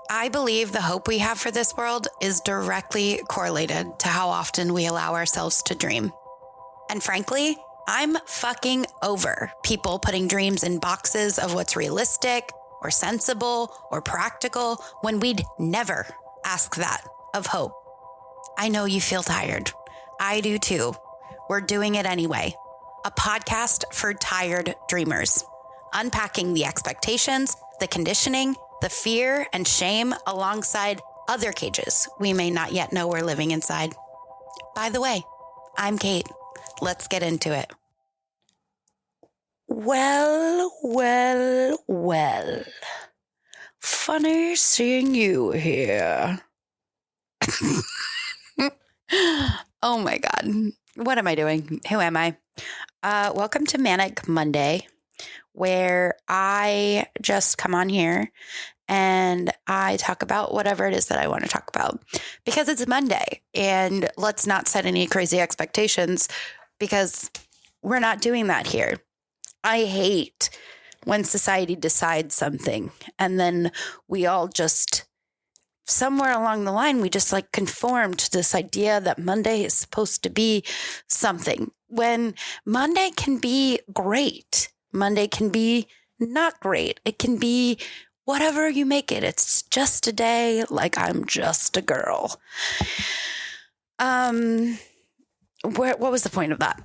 I believe the hope we have for this world is directly correlated to how often we allow ourselves to dream. And frankly, I'm fucking over people putting dreams in boxes of what's realistic or sensible or practical when we'd never ask that of hope. I know you feel tired. I do too. We're doing it anyway. A podcast for tired dreamers, unpacking the expectations, the conditioning, the fear and shame alongside other cages we may not yet know we're living inside. By the way, I'm Kate. Let's get into it. Well. Funny seeing you here. Oh my God. What am I doing? Who am I? Welcome to Manic Monday, where I just come on here and I talk about whatever it is that I want to talk about because it's Monday, and let's not set any crazy expectations because we're not doing that here. I hate when society decides something and then we all just, somewhere along the line, we just like conform to this idea that Monday is supposed to be something when Monday can be great. Monday can be not great. It can be whatever you make it. It's just a day, like I'm just a girl. What was the point of that?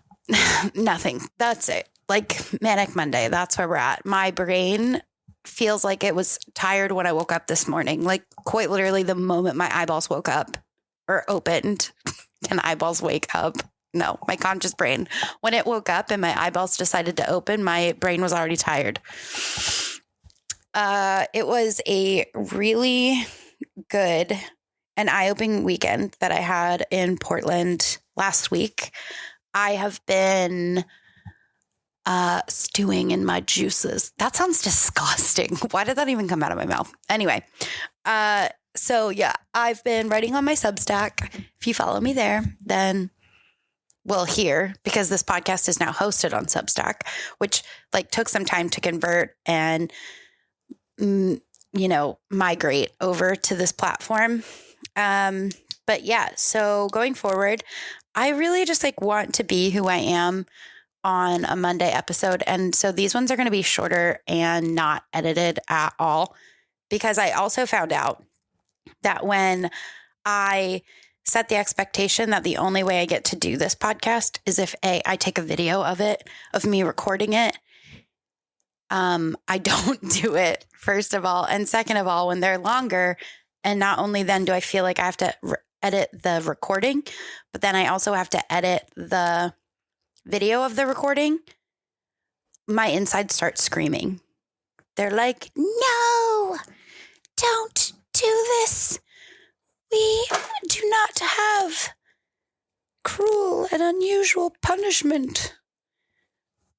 Nothing. That's it. Like Manic Monday. That's where we're at. My brain feels like it was tired when I woke up this morning. Like quite literally the moment my eyeballs woke up or opened. Can eyeballs wake up? No, my conscious brain. When it woke up and my eyeballs decided to open, my brain was already tired. It was a really good and eye-opening weekend that I had in Portland last week. I have been stewing in my juices. That sounds disgusting. Why did that even come out of my mouth? Anyway, so yeah, I've been writing on my Substack. If you follow me there, then we'll hear, because this podcast is now hosted on Substack, which like took some time to convert and migrate over to this platform. But yeah, so going forward, I really just like want to be who I am on a Monday episode. And so these ones are going to be shorter and not edited at all, because I also found out that when I set the expectation that the only way I get to do this podcast is if I take a video of it, of me recording it. I don't do it, first of all. And second of all, when they're longer, and not only then do I feel like I have to edit the recording, but then I also have to edit the video of the recording, my inside starts screaming. They're like, no, don't do this. We do not have cruel and unusual punishment.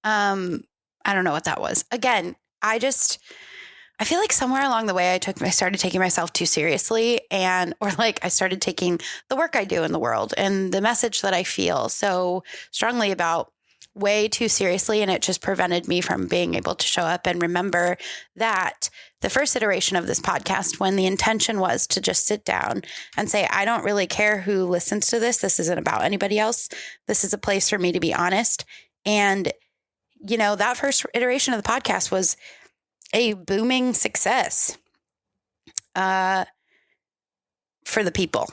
I don't know what that was. Again, I feel like somewhere along the way I started taking myself too seriously, or I started taking the work I do in the world and the message that I feel so strongly about way too seriously. And it just prevented me from being able to show up and remember that the first iteration of this podcast, when the intention was to just sit down and say, I don't really care who listens to this. This isn't about anybody else. This is a place for me to be honest. And, that first iteration of the podcast was a booming success for the people.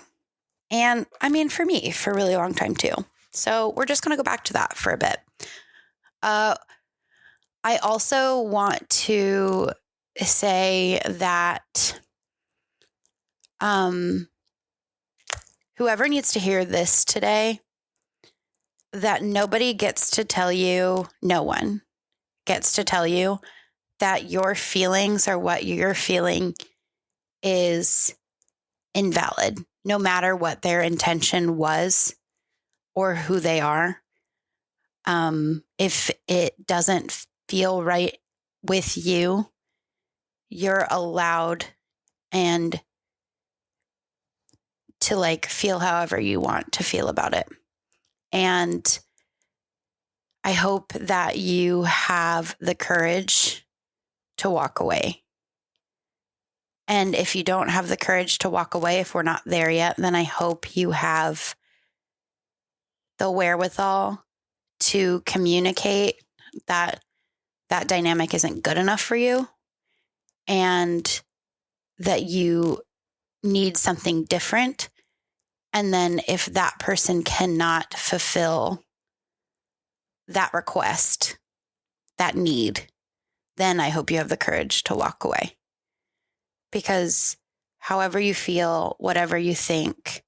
And I mean, for me, for a really long time too. So we're just going to go back to that for a bit. I also want to say that whoever needs to hear this today, that nobody gets to tell you, no one gets to tell you that your feelings or what you're feeling is invalid, no matter what their intention was or who they are. If it doesn't feel right with you, you're allowed and to feel however you want to feel about it. And I hope that you have the courage to walk away And if you don't have the courage to walk away, if we're not there yet, then I hope you have the wherewithal to communicate that that dynamic isn't good enough for you and that you need something different. And then if that person cannot fulfill that request, that need, then I hope you have the courage to walk away. Because however you feel, whatever you think,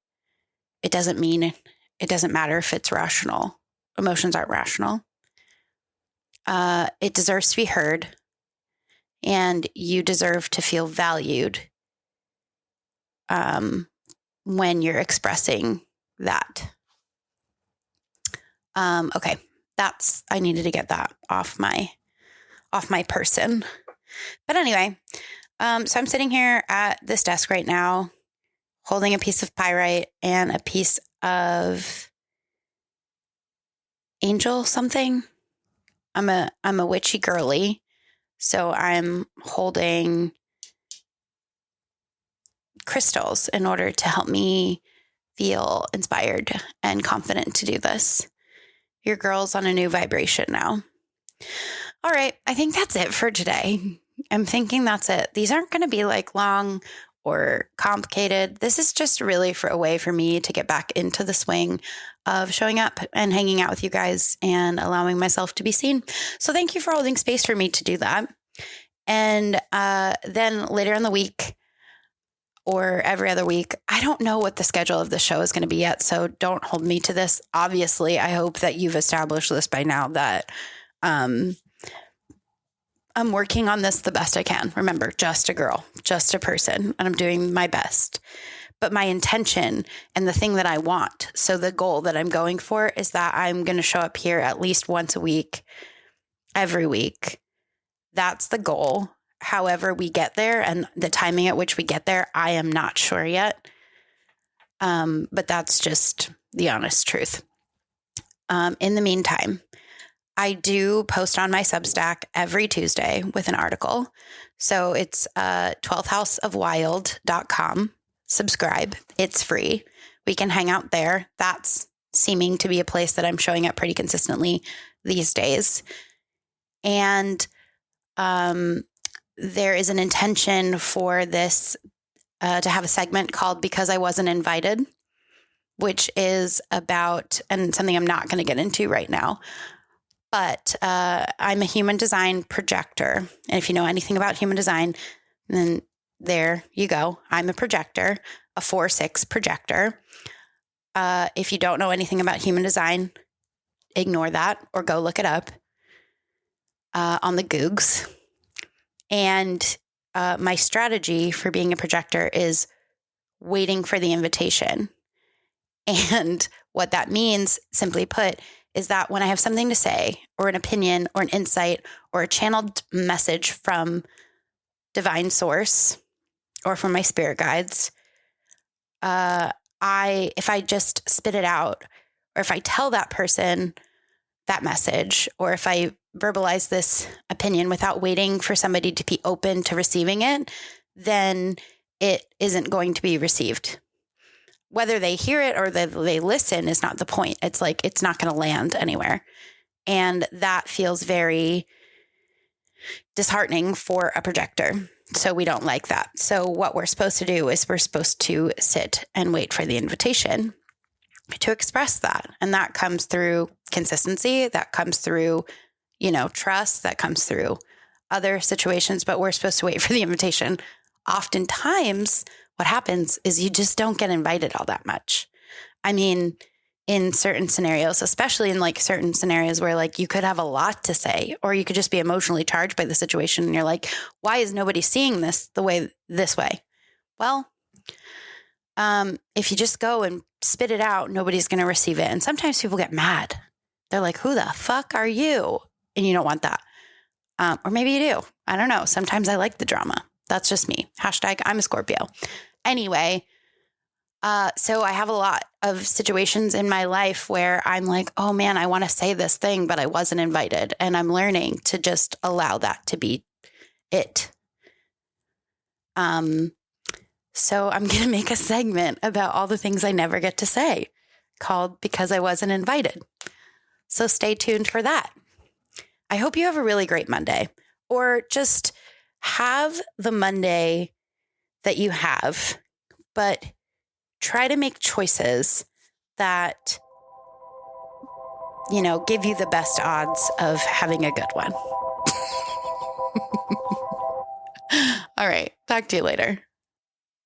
it doesn't matter if it's rational. Emotions aren't rational. It deserves to be heard, and you deserve to feel valued when you're expressing that. Okay, I needed to get that off my person. But anyway, so I'm sitting here at this desk right now, holding a piece of pyrite and a piece of angel something. I'm a witchy girly, so I'm holding crystals in order to help me feel inspired and confident to do this. Your girl's on a new vibration now. All right, I think that's it for today. I'm thinking that's it. These aren't going to be like long or complicated. This is just really a way for me to get back into the swing of showing up and hanging out with you guys and allowing myself to be seen. So thank you for holding space for me to do that. And then later in the week or every other week, I don't know what the schedule of the show is going to be yet, so don't hold me to this. Obviously, I hope that you've established this by now that I'm working on this the best I can. Remember, just a girl, just a person, and I'm doing my best. But my intention and the thing that I want, so the goal that I'm going for is that I'm going to show up here at least once a week, every week. That's the goal. However we get there and the timing at which we get there, I am not sure yet. But that's just the honest truth. In the meantime, I do post on my Substack every Tuesday with an article. So it's 12thhouseofwild.com. Subscribe. It's free. We can hang out there. That's seeming to be a place that I'm showing up pretty consistently these days. And there is an intention for this to have a segment called Because I Wasn't Invited, which is about, and something I'm not going to get into right now, but I'm a Human Design Projector. And if you know anything about Human Design, then there you go. I'm a projector, a 4/6 projector. If you don't know anything about Human Design, ignore that or go look it up on the Googs. And my strategy for being a projector is waiting for the invitation. And what that means, simply put, is that when I have something to say or an opinion or an insight or a channeled message from divine source or from my spirit guides, if I just spit it out, or if I tell that person that message, or if I verbalize this opinion without waiting for somebody to be open to receiving it, then it isn't going to be received. Whether they hear it or they listen is not the point. It's like, it's not going to land anywhere. And that feels very disheartening for a projector. So we don't like that. So what we're supposed to do is we're supposed to sit and wait for the invitation to express that. And that comes through consistency. That comes through, trust. That comes through other situations, but we're supposed to wait for the invitation. Oftentimes what happens is you just don't get invited all that much. I mean, in certain scenarios, especially in like certain scenarios where like you could have a lot to say, or you could just be emotionally charged by the situation. And you're like, why is nobody seeing this this way? Well, if you just go and spit it out, nobody's going to receive it. And sometimes people get mad. They're like, who the fuck are you? And you don't want that. Or maybe you do. I don't know. Sometimes I like the drama. That's just me. # I'm a Scorpio. Anyway, so I have a lot of situations in my life where I'm like, oh man, I want to say this thing, but I wasn't invited. And I'm learning to just allow that to be it. So I'm going to make a segment about all the things I never get to say called Because I Wasn't Invited. So stay tuned for that. I hope you have a really great Monday, or just have the Monday that you have, but try to make choices that, give you the best odds of having a good one. All right. Talk to you later.